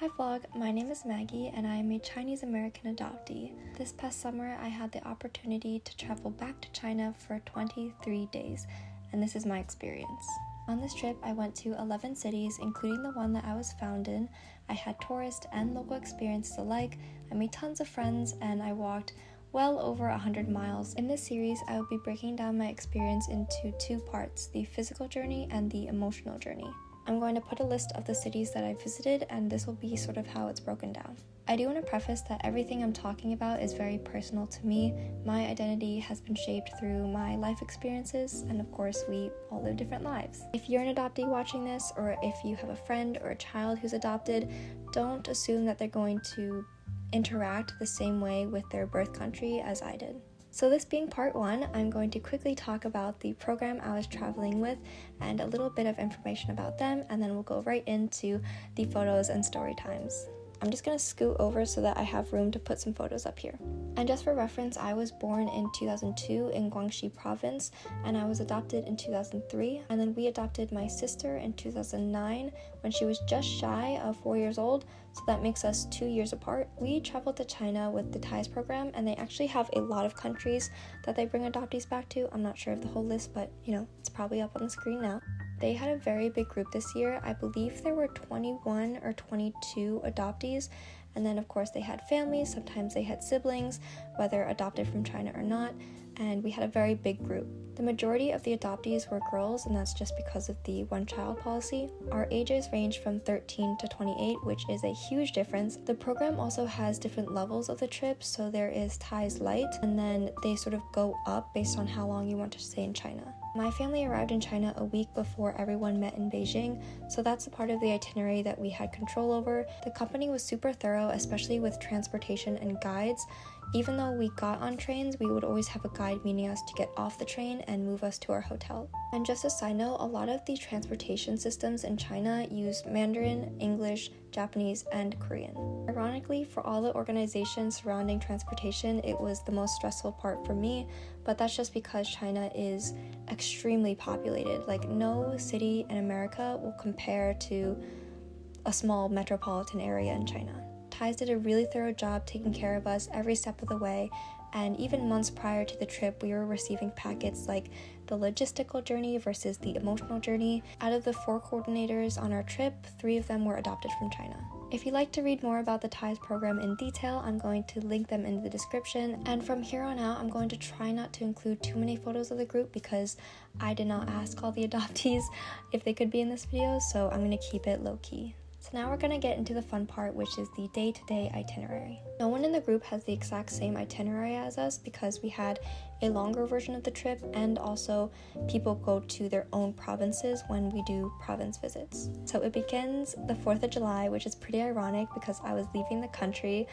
Hi vlog, my name is Maggie and I am a Chinese American adoptee. This past summer I had the opportunity to travel back to China for 23 days, and this is my experience. On this trip I went to 11 cities, including the one that I was found in. I had tourist and local experiences alike, I made tons of friends, and I walked well over 100 miles. In this series I will be breaking down my experience into two parts, the physical journey and the emotional journey. I'm going to put a list of the cities that I visited, and this will be sort of how it's broken down. I do want to preface that everything I'm talking about is very personal to me. My identity has been shaped through my life experiences, and of course we all live different lives. If you're an adoptee watching this, or if you have a friend or a child who's adopted, don't assume that they're going to interact the same way with their birth country as I did. So this being part one, I'm going to quickly talk about the program I was traveling with and a little bit of information about them, and then we'll go right into the photos and story times. I'm just going to scoot over so that I have room to put some photos up here. And just for reference, I was born in 2002 in GuangXi province, and I was adopted in 2003, and then we adopted my sister in 2009 when she was just shy of 4 years old, so that makes us 2 years apart. We traveled to China with the TIES program, and they actually have a lot of countries that they bring adoptees back to. I'm not sure of the whole list, but it's probably up on the screen now. They had a very big group this year. I believe there were 21 or 22 adoptees, and then of course they had families, sometimes they had siblings, whether adopted from China or not, and we had a very big group. The majority of the adoptees were girls, and that's just because of the one-child policy. Our ages range from 13 to 28, which is a huge difference. The program also has different levels of the trip, so there is TIES Light, and then they sort of go up based on how long you want to stay in China. My family arrived in China a week before everyone met in Beijing, so that's the part of the itinerary that we had control over. The company was super thorough, especially with transportation and guides. Even though we got on trains, we would always have a guide meeting us to get off the train and move us to our hotel. And just a side note, a lot of the transportation systems in China use Mandarin, English, Japanese, and Korean. Ironically, for all the organizations surrounding transportation, it was the most stressful part for me, but that's just because China is extremely populated. Like, no city in America will compare to a small metropolitan area in China. TIES did a really thorough job taking care of us every step of the way, and even months prior to the trip we were receiving packets like the logistical journey versus the emotional journey. Out of the 4 coordinators on our trip, 3 of them were adopted from China. If you'd like to read more about the TIES program in detail, I'm going to link them in the description, and from here on out I'm going to try not to include too many photos of the group because I did not ask all the adoptees if they could be in this video, so I'm going to keep it low-key. So now we're going to get into the fun part, which is the day-to-day itinerary. No one in the group has the exact same itinerary as us because we had a longer version of the trip, and also people go to their own provinces when we do province visits. So it begins the 4th of July, which is pretty ironic because I was leaving the country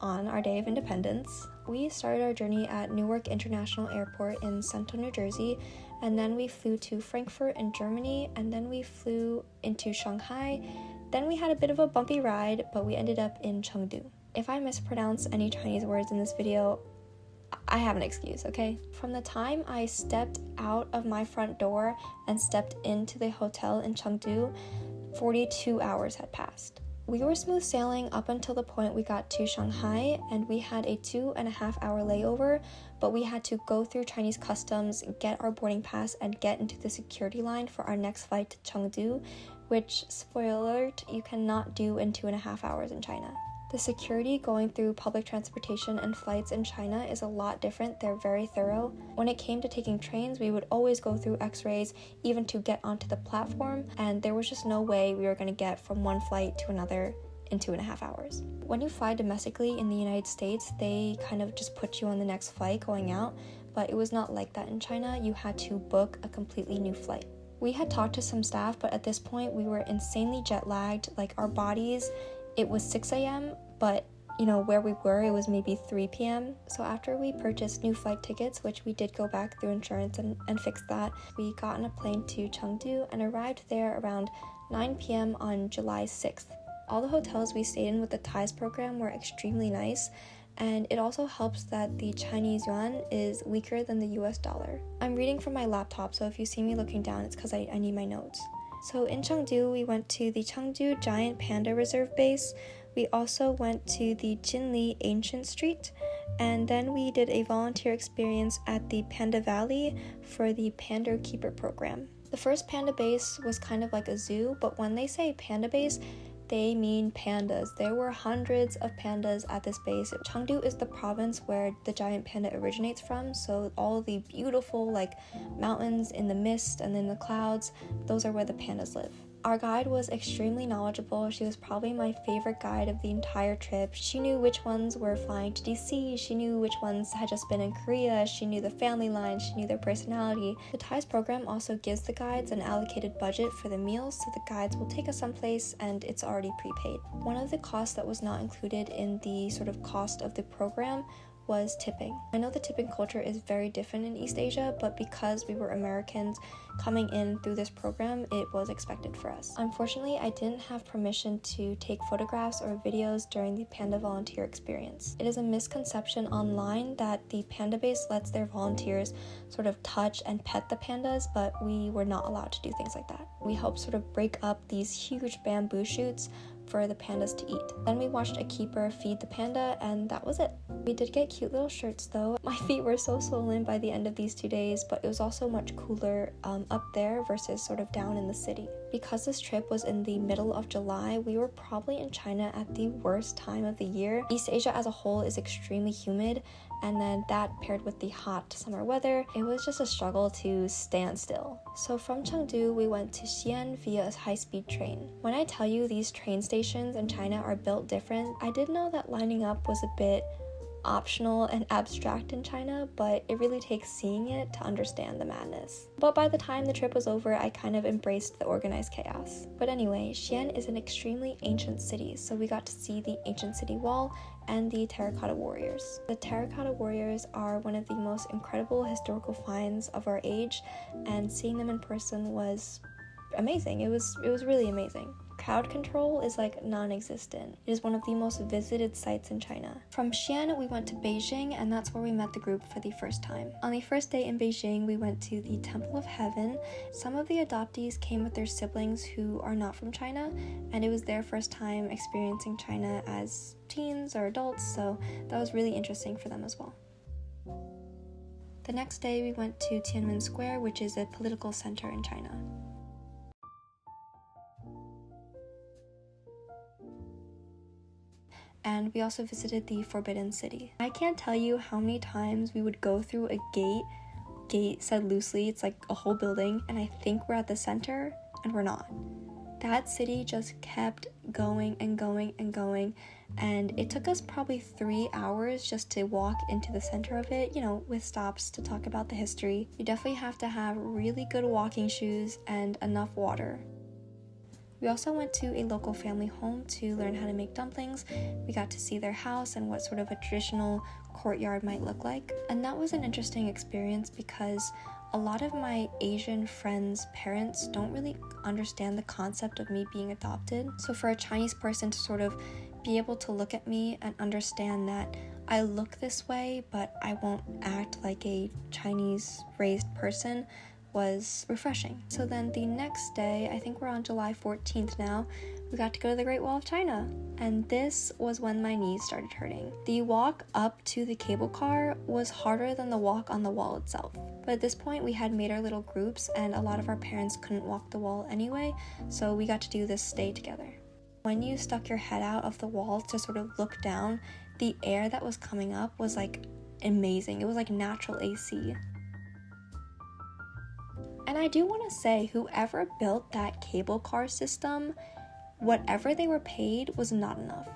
on our Day of Independence. We started our journey at Newark International Airport in Central New Jersey, and then we flew to Frankfurt in Germany, and then we flew into Shanghai. Then we had a bit of a bumpy ride, but we ended up in Chengdu. If I mispronounce any Chinese words in this video, I have an excuse, okay? From the time I stepped out of my front door and stepped into the hotel in Chengdu, 42 hours had passed. We were smooth sailing up until the point we got to Shanghai, and we had a 2.5-hour layover, but we had to go through Chinese customs, get our boarding pass, and get into the security line for our next flight to Chengdu, which, spoiler alert, you cannot do in 2.5 hours in China. The security going through public transportation and flights in China is a lot different. They're very thorough. When it came to taking trains, we would always go through x-rays even to get onto the platform, and there was just no way we were going to get from one flight to another in 2.5 hours. When you fly domestically in the United States, they kind of just put you on the next flight going out, but it was not like that in China. You had to book a completely new flight. We had talked to some staff, but at this point we were insanely jet lagged. Like, our bodies, it was 6 a.m., but where we were, it was maybe 3 p.m. So after we purchased new flight tickets, which we did go back through insurance and fix that, we got on a plane to Chengdu and arrived there around 9 p.m. on July 6th. All the hotels we stayed in with the TIES program were extremely nice, and it also helps that the Chinese yuan is weaker than the US dollar. I'm reading from my laptop, so if you see me looking down, it's because I need my notes. So in Chengdu, we went to the Chengdu Giant Panda Reserve Base. We also went to the Jinli Ancient Street, and then we did a volunteer experience at the Panda Valley for the Panda Keeper program. The first panda base was kind of like a zoo, but when they say panda base, they mean pandas. There were hundreds of pandas at this base. Chengdu is the province where the giant panda originates from, so all the beautiful mountains in the mist and in the clouds, those are where the pandas live. Our guide was extremely knowledgeable. She was probably my favorite guide of the entire trip. She knew which ones were flying to DC, she knew which ones had just been in Korea, she knew the family line, she knew their personality. The TIES program also gives the guides an allocated budget for the meals, so the guides will take us someplace and it's already prepaid. One of the costs that was not included in the sort of cost of the program was tipping. I know the tipping culture is very different in East Asia, but because we were Americans coming in through this program, it was expected for us. Unfortunately, I didn't have permission to take photographs or videos during the panda volunteer experience. It is a misconception online that the panda base lets their volunteers sort of touch and pet the pandas, but we were not allowed to do things like that. We helped sort of break up these huge bamboo shoots for the pandas to eat. Then we watched a keeper feed the panda, and that was it. We did get cute little shirts though. My feet were so swollen by the end of these 2 days, but it was also much cooler up there versus sort of down in the city. Because this trip was in the middle of July, we were probably in China at the worst time of the year. East Asia as a whole is extremely humid, and then that paired with the hot summer weather, it was just a struggle to stand still. So from Chengdu, we went to Xi'an via a high-speed train. When I tell you these train stations in China are built different, I did know that lining up was a bit optional and abstract in China, but it really takes seeing it to understand the madness. But by the time the trip was over, I kind of embraced the organized chaos. But anyway, Xi'an is an extremely ancient city, so we got to see the ancient city wall and the terracotta warriors. The terracotta warriors are one of the most incredible historical finds of our age, and seeing them in person was amazing. It was really amazing. Crowd control is non-existent. It is one of the most visited sites in China. From Xi'an, we went to Beijing, and that's where we met the group for the first time. On the first day in Beijing, we went to the Temple of Heaven. Some of the adoptees came with their siblings who are not from China, and it was their first time experiencing China as teens or adults, so that was really interesting for them as well. The next day, we went to Tiananmen Square, which is a political center in China. And we also visited the Forbidden City. I can't tell you how many times we would go through a gate said loosely, it's like a whole building, and I think we're at the center, and we're not. That city just kept going and going and going, and it took us probably 3 hours just to walk into the center of it, with stops to talk about the history. You definitely have to have really good walking shoes and enough water. We also went to a local family home to learn how to make dumplings. We got to see their house and what sort of a traditional courtyard might look like. And that was an interesting experience because a lot of my Asian friends' parents don't really understand the concept of me being adopted. So for a Chinese person to sort of be able to look at me and understand that I look this way, but I won't act like a Chinese raised person, was refreshing. So then the next day, I think we're on July 14th now, we got to go to the Great Wall of China. And this was when my knees started hurting. The walk up to the cable car was harder than the walk on the wall itself. But at this point, we had made our little groups, and a lot of our parents couldn't walk the wall anyway, so we got to do this stay together. When you stuck your head out of the wall to sort of look down, the air that was coming up was amazing. It was like natural AC. And I do want to say, whoever built that cable car system, whatever they were paid was not enough.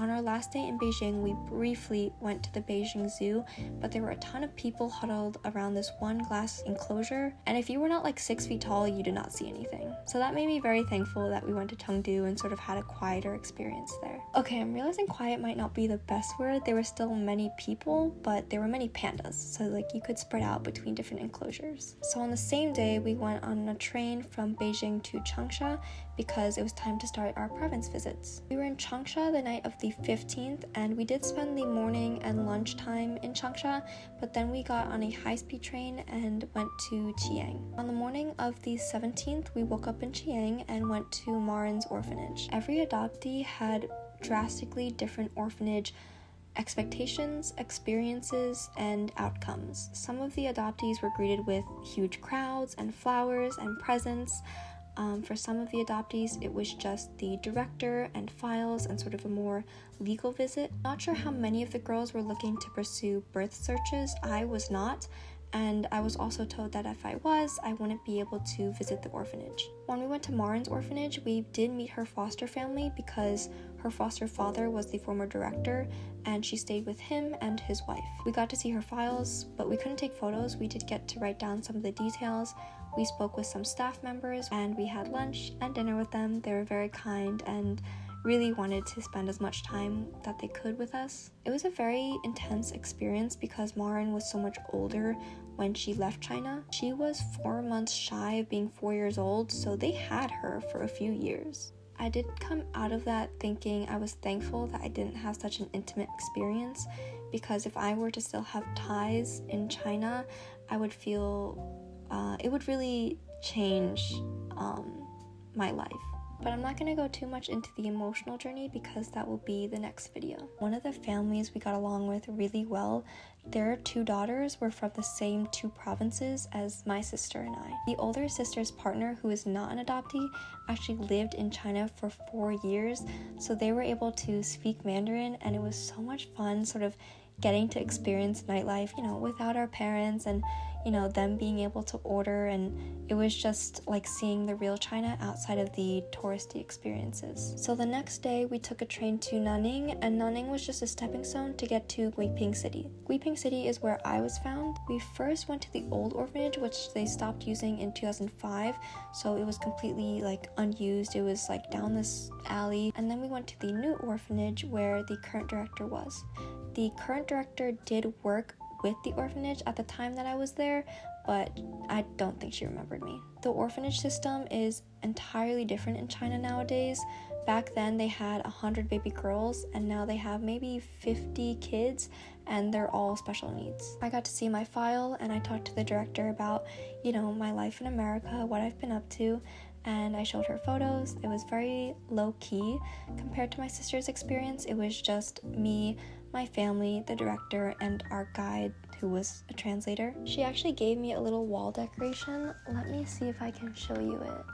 On our last day in Beijing, we briefly went to the Beijing Zoo, but there were a ton of people huddled around this one glass enclosure, and if you were not like 6 feet tall, you did not see anything. So that made me very thankful that we went to Chengdu and sort of had a quieter experience there. Okay, I'm realizing quiet might not be the best word. There were still many people, but there were many pandas, so like you could spread out between different enclosures. So on the same day, we went on a train from Beijing to Changsha because it was time to start our province visits. We were in Changsha the night of the 15th, and we did spend the morning and lunchtime in Changsha, but then we got on a high-speed train and went to Qiyang. On the morning of the 17th, we woke up in Qiyang and went to Marin's orphanage. Every adoptee had drastically different orphanage expectations, experiences, and outcomes. Some of the adoptees were greeted with huge crowds and flowers and presents. For some of the adoptees, it was just the director and files and sort of a more legal visit. Not sure how many of the girls were looking to pursue birth searches. I was not, and I was also told that if I was, I wouldn't be able to visit the orphanage. When we went to Marin's orphanage, we did meet her foster family because her foster father was the former director, and she stayed with him and his wife. We got to see her files, but we couldn't take photos. We did get to write down some of the details. We spoke with some staff members, and we had lunch and dinner with them. They were very kind and really wanted to spend as much time that they could with us. It was a very intense experience because Marin was so much older when she left China. She was 4 months shy of being 4 years old, so they had her for a few years. I did come out of that thinking I was thankful that I didn't have such an intimate experience, because if I were to still have ties in China, I would feel it would really change my life. But I'm not going to go too much into the emotional journey because that will be the next video. One of the families we got along with really well, their 2 daughters were from the same 2 provinces as my sister and I. The older sister's partner, who is not an adoptee, actually lived in China for 4 years, so they were able to speak Mandarin, and it was so much fun sort of getting to experience nightlife, without our parents, and them being able to order, and it was just like seeing the real China outside of the touristy experiences. So the next day we took a train to Nanning, and Nanning was just a stepping stone to get to Guiping City. Guiping City is where I was found. We first went to the old orphanage, which they stopped using in 2005, so it was completely like unused. It was like down this alley, and then we went to the new orphanage where the current director was. The current director did work with the orphanage at the time that I was there, but I don't think she remembered me. The orphanage system is entirely different in China nowadays. Back then they had 100 baby girls, and now they have maybe 50 kids, and they're all special needs. I got to see my file, and I talked to the director about, my life in America, what I've been up to, and I showed her photos. It was very low-key compared to my sister's experience. It was just me, my family, the director, and our guide, who was a translator. She actually gave me a little wall decoration. Let me see if I can show you it.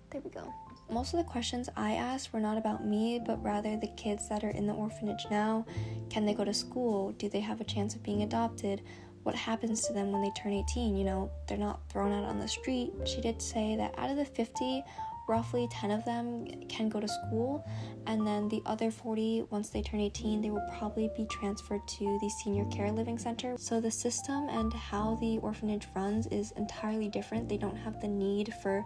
There we go. Most of the questions I asked were not about me, but rather the kids that are in the orphanage now. Can they go to school? Do they have a chance of being adopted? What happens to them when they turn 18? They're not thrown out on the street. She did say that out of the 50, roughly 10 of them can go to school, and then the other 40, once they turn 18, they will probably be transferred to the senior care living center. So the system and how the orphanage runs is entirely different. They don't have the need for,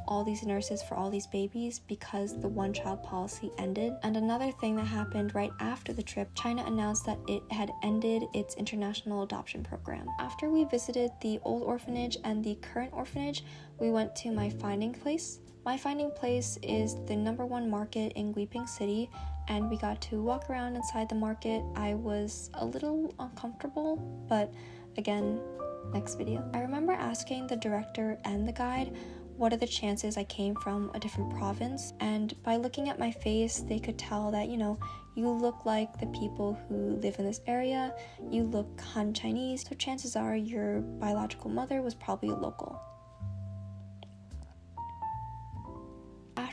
all these nurses for all these babies because the one-child policy ended. And another thing that happened right after the trip, China announced that it had ended its international adoption program. After we visited the old orphanage and the current orphanage, we went to my finding place. My finding place is the #1 market in Guiping City, and we got to walk around inside the market. I was a little uncomfortable, but again, next video. I remember asking the director and the guide, what are the chances I came from a different province? And by looking at my face, they could tell that, you look like the people who live in this area, you look Han Chinese, so chances are your biological mother was probably a local.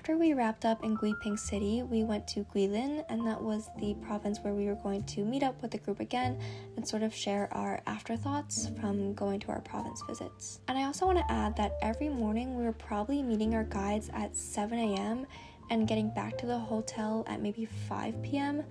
After we wrapped up in Guiping City, we went to Guilin, and that was the province where we were going to meet up with the group again and sort of share our afterthoughts from going to our province visits. And I also want to add that every morning we were probably meeting our guides at 7 a.m. and getting back to the hotel at maybe 5 p.m.,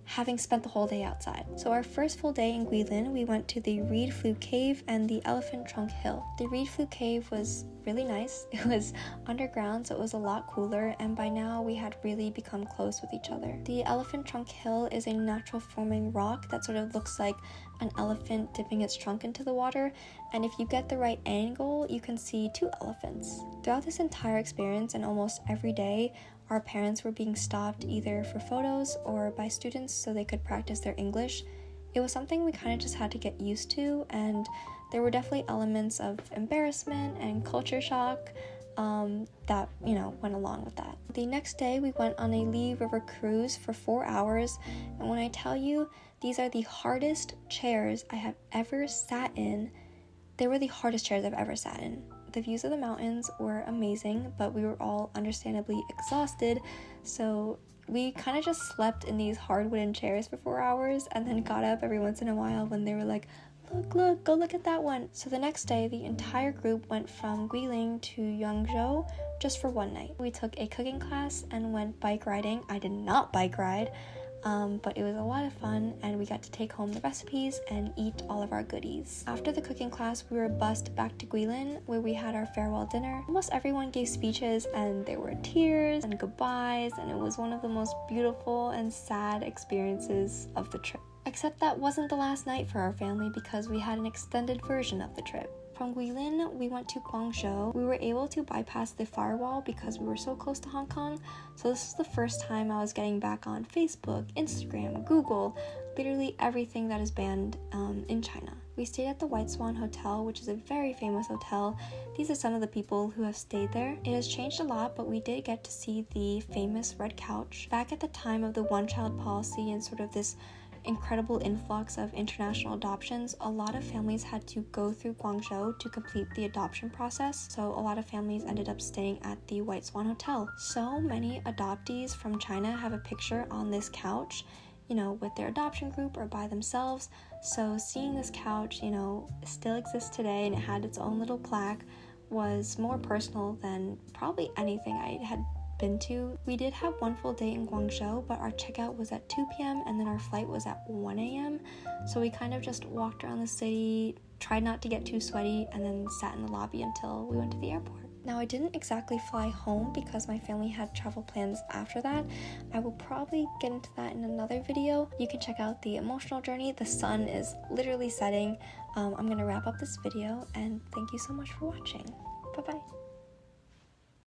having spent the whole day outside. So our first full day in Guilin, we went to the Reed Flue Cave and the Elephant Trunk Hill. The Reed Flue Cave was really nice. It was underground, so it was a lot cooler, and by now we had really become close with each other. The Elephant Trunk Hill is a natural forming rock that sort of looks like an elephant dipping its trunk into the water, and if you get the right angle, you can see 2 elephants. Throughout this entire experience and almost every day, our parents were being stopped either for photos or by students so they could practice their English. It was something we kind of just had to get used to, and there were definitely elements of embarrassment and culture shock that, went along with that. The next day, we went on a Lee River cruise for 4 hours, and when I tell you, these are the hardest chairs I have ever sat in. They were the hardest chairs I've ever sat in. The views of the mountains were amazing, but we were all understandably exhausted, so we kind of just slept in these hard wooden chairs for 4 hours and then got up every once in a while when they were like, look, go look at that one. So the next day, the entire group went from Guilin to Yangzhou just for one night. We took a cooking class and went bike riding. I did not bike ride, but it was a lot of fun, and we got to take home the recipes and eat all of our goodies. After the cooking class, we were bussed back to Guilin, where we had our farewell dinner. Almost everyone gave speeches, and there were tears and goodbyes, and it was one of the most beautiful and sad experiences of the trip. Except that wasn't the last night for our family, because we had an extended version of the trip. From Guilin, we went to Guangzhou. We were able to bypass the firewall because we were so close to Hong Kong, so this was the first time I was getting back on Facebook, Instagram, Google, literally everything that is banned in China. We stayed at the White Swan Hotel, which is a very famous hotel. These are some of the people who have stayed there. It has changed a lot, but we did get to see the famous red couch. Back at the time of the one-child policy and sort of this incredible influx of international adoptions, a lot of families had to go through Guangzhou to complete the adoption process, so a lot of families ended up staying at the White Swan Hotel. So many adoptees from China have a picture on this couch, with their adoption group or by themselves. So seeing this couch, still exists today, and it had its own little plaque, was more personal than probably anything I had been to. We did have one full day in Guangzhou, but our checkout was at 2 p.m. and then our flight was at 1 a.m. So we kind of just walked around the city, tried not to get too sweaty, and then sat in the lobby until we went to the airport. Now, I didn't exactly fly home because my family had travel plans after that. I will probably get into that in another video. You can check out the emotional journey. The sun is literally setting. I'm gonna wrap up this video, and thank you so much for watching. Bye-bye.